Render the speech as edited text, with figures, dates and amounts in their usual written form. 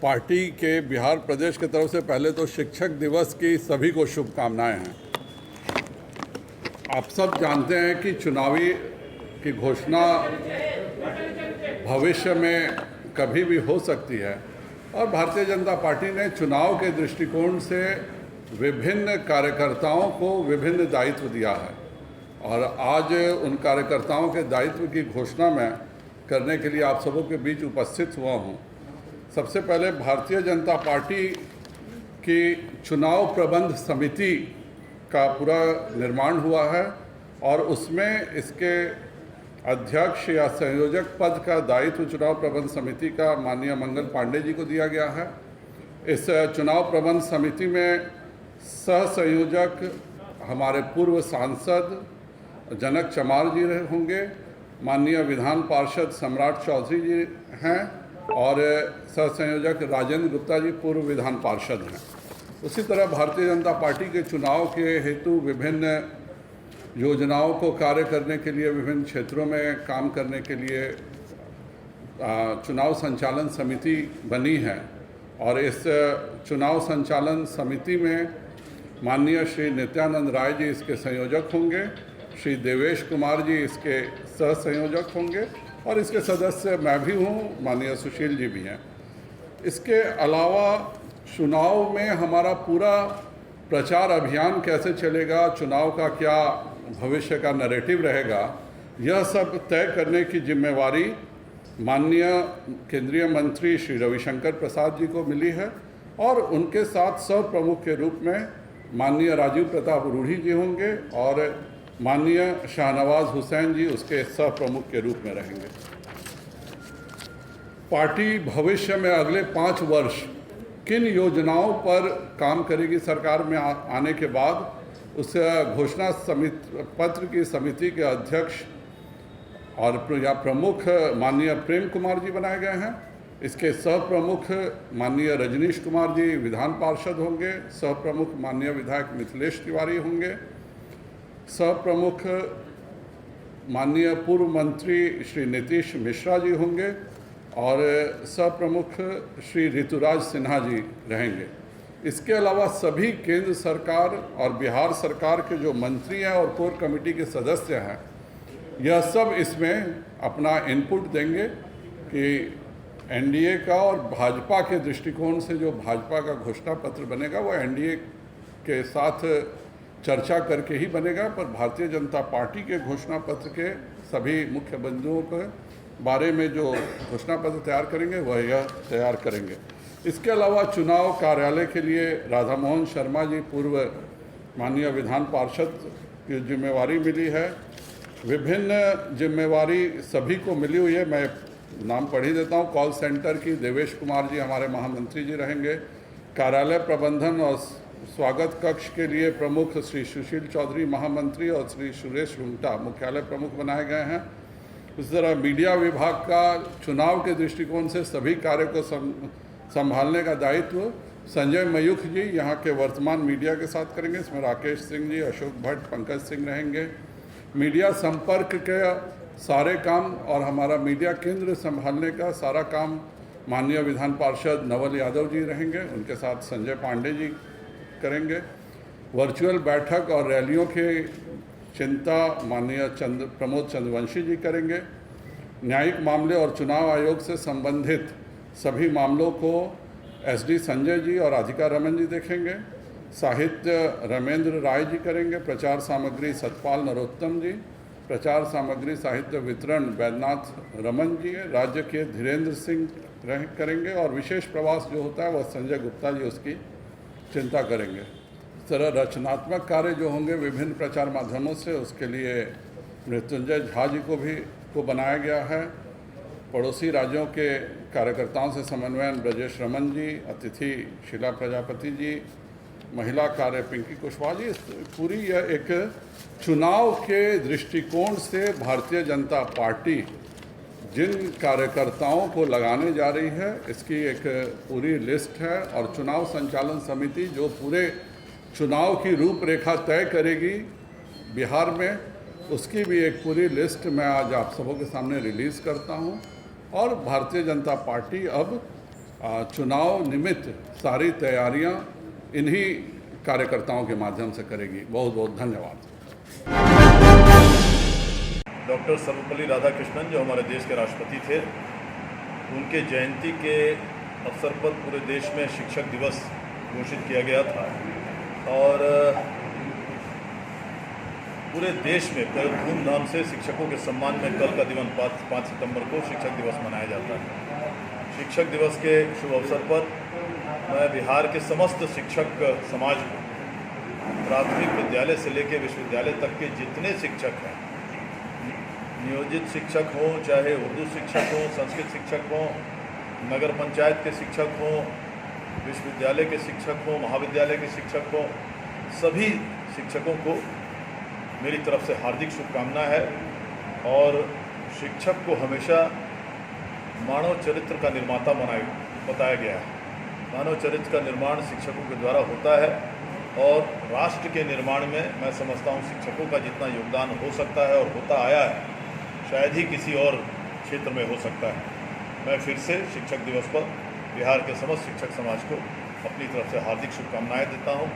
Party के बिहार प्रदेश की तरफ से पहले तो शिक्षक दिवस की सभी को शुभकामनाएं हैं। आप सब जानते हैं कि चुनावी की घोषणा भविष्य में कभी भी हो सकती है और भारतीय जनता पार्टी ने चुनाव के दृष्टिकोण से विभिन्न कार्यकर्ताओं को विभिन्न दायित्व दिया है और आज उन कार्यकर्ताओं के दायित्व की घोषणा मैं करने के लिए आप सबों के बीच उपस्थित हुआ हूं। सबसे पहले भारतीय जनता पार्टी की चुनाव प्रबंध समिति का पूरा निर्माण हुआ है और उसमें इसके अध्यक्ष या संयोजक पद का दायित्व चुनाव प्रबंध समिति का माननीय मंगल पांडे जी को दिया गया है। इस चुनाव प्रबंध समिति में सह संयोजक हमारे पूर्व सांसद जनक चमार जी होंगे, माननीय विधान पार्षद सम्राट चौधरी जी हैं और सह संयोजक राजेंद्र गुप्ता जी पूर्व विधान पार्षद हैं। उसी तरह भारतीय जनता पार्टी के चुनाव के हेतु विभिन्न योजनाओं को कार्य करने के लिए विभिन्न क्षेत्रों में काम करने के लिए चुनाव संचालन समिति बनी है और इस चुनाव संचालन समिति में माननीय श्री नित्यानंद राय जी इसके संयोजक होंगे, श्री देवेश कुमार जी इसके सह संयोजक होंगे और इसके सदस्य मैं भी हूँ, माननीय सुशील जी भी हैं। इसके अलावा चुनाव में हमारा पूरा प्रचार अभियान कैसे चलेगा, चुनाव का क्या भविष्य का नैरेटिव रहेगा, यह सब तय करने की जिम्मेवारी माननीय केंद्रीय मंत्री श्री रविशंकर प्रसाद जी को मिली है और उनके साथ सह प्रमुख के रूप में माननीय राजीव प्रताप रूढ़ी जी होंगे और माननीय शाहनवाज हुसैन जी उसके सह प्रमुख के रूप में रहेंगे। पार्टी भविष्य में अगले 5 वर्ष किन योजनाओं पर काम करेगी सरकार में आने के बाद उस घोषणा पत्र की समिति के अध्यक्ष और प्रमुख माननीय प्रेम कुमार जी बनाए गए हैं। इसके सह प्रमुख माननीय रजनीश कुमार जी विधान पार्षद होंगे, सह प्रमुख माननीय विधायक मिथिलेश तिवारी होंगे, सह प्रमुख माननीय पूर्व मंत्री श्री नीतीश मिश्रा जी होंगे और सह प्रमुख श्री ऋतुराज सिन्हा जी रहेंगे। इसके अलावा सभी केंद्र सरकार और बिहार सरकार के जो मंत्री हैं और कोर कमेटी के सदस्य हैं, यह सब इसमें अपना इनपुट देंगे कि एनडीए का और भाजपा के दृष्टिकोण से जो भाजपा का घोषणा पत्र बनेगा वो एनडीए के साथ चर्चा करके ही बनेगा, पर भारतीय जनता पार्टी के घोषणा पत्र के सभी मुख्य बिंदुओं के बारे में जो घोषणा पत्र तैयार करेंगे वह यह तैयार करेंगे। इसके अलावा चुनाव कार्यालय के लिए राधा मोहन शर्मा जी पूर्व माननीय विधान पार्षद की जिम्मेवारी मिली है। विभिन्न जिम्मेवारी सभी को मिली हुई है, मैं नाम पढ़ ही देता हूँ। कॉल सेंटर की देवेश कुमार जी हमारे महामंत्री जी रहेंगे। कार्यालय प्रबंधन और स्वागत कक्ष के लिए प्रमुख श्री सुशील चौधरी महामंत्री और श्री सुरेश रुंगटा मुख्यालय प्रमुख बनाए गए हैं। इस तरह मीडिया विभाग का चुनाव के दृष्टिकोण से सभी कार्य को संभालने का दायित्व संजय मयूख जी यहाँ के वर्तमान मीडिया के साथ करेंगे। इसमें राकेश सिंह जी, अशोक भट्ट, पंकज सिंह रहेंगे। मीडिया संपर्क के सारे काम और हमारा मीडिया केंद्र संभालने का सारा काम माननीय विधान पार्षद नवल यादव जी रहेंगे, उनके साथ संजय पांडे जी करेंगे। वर्चुअल बैठक और रैलियों के चिंता माननीय प्रमोद चंद्रवंशी जी करेंगे। न्यायिक मामले और चुनाव आयोग से संबंधित सभी मामलों को एसडी संजय जी और राधिका रमन जी देखेंगे। साहित्य रमेंद्र राय जी करेंगे। प्रचार सामग्री सतपाल नरोत्तम जी, प्रचार सामग्री साहित्य वितरण वैद्यनाथ रमन जी, राज्य के धीरेन्द्र सिंह करेंगे और विशेष प्रवास जो होता है वह संजय गुप्ता जी उसकी चिंता करेंगे। इस तरह रचनात्मक कार्य जो होंगे विभिन्न प्रचार माध्यमों से, उसके लिए मृत्युंजय झा जी को बनाया गया है। पड़ोसी राज्यों के कार्यकर्ताओं से समन्वयन ब्रजेश रमन जी, अतिथि शीला प्रजापति जी, महिला कार्य पिंकी कुशवाहा जी। पूरी यह एक चुनाव के दृष्टिकोण से भारतीय जनता पार्टी जिन कार्यकर्ताओं को लगाने जा रही है इसकी एक पूरी लिस्ट है और चुनाव संचालन समिति जो पूरे चुनाव की रूपरेखा तय करेगी बिहार में, उसकी भी एक पूरी लिस्ट मैं आज आप सबों के सामने रिलीज़ करता हूं। और भारतीय जनता पार्टी अब चुनाव निमित्त सारी तैयारियां इन्हीं कार्यकर्ताओं के माध्यम से करेगी। बहुत बहुत धन्यवाद। डॉक्टर सर्वपल्ली राधाकृष्णन जो हमारे देश के राष्ट्रपति थे, उनके जयंती के अवसर पर पूरे देश में शिक्षक दिवस घोषित किया गया था और पूरे देश में बड़े धूमधाम से शिक्षकों के सम्मान में कल का दिन 5 सितंबर को शिक्षक दिवस मनाया जाता है। शिक्षक दिवस के शुभ अवसर पर मैं बिहार के समस्त शिक्षक समाज को, प्राथमिक विद्यालय से लेकर विश्वविद्यालय तक के जितने शिक्षक हैं, नियोजित शिक्षक हों, चाहे उर्दू शिक्षक हों, संस्कृत शिक्षक हों, नगर पंचायत के शिक्षक हों, विश्वविद्यालय के शिक्षक हों, महाविद्यालय के शिक्षक हों, सभी शिक्षकों को मेरी तरफ से हार्दिक शुभकामना है। और शिक्षक को हमेशा मानव चरित्र का निर्माता बताया गया है। मानव चरित्र का निर्माण शिक्षकों के द्वारा होता है और राष्ट्र के निर्माण में मैं समझता हूँ शिक्षकों का जितना योगदान हो सकता है और होता आया है, शायद ही किसी और क्षेत्र में हो सकता है। मैं फिर से शिक्षक दिवस पर बिहार के समस्त शिक्षक समाज को अपनी तरफ से हार्दिक शुभकामनाएं देता हूं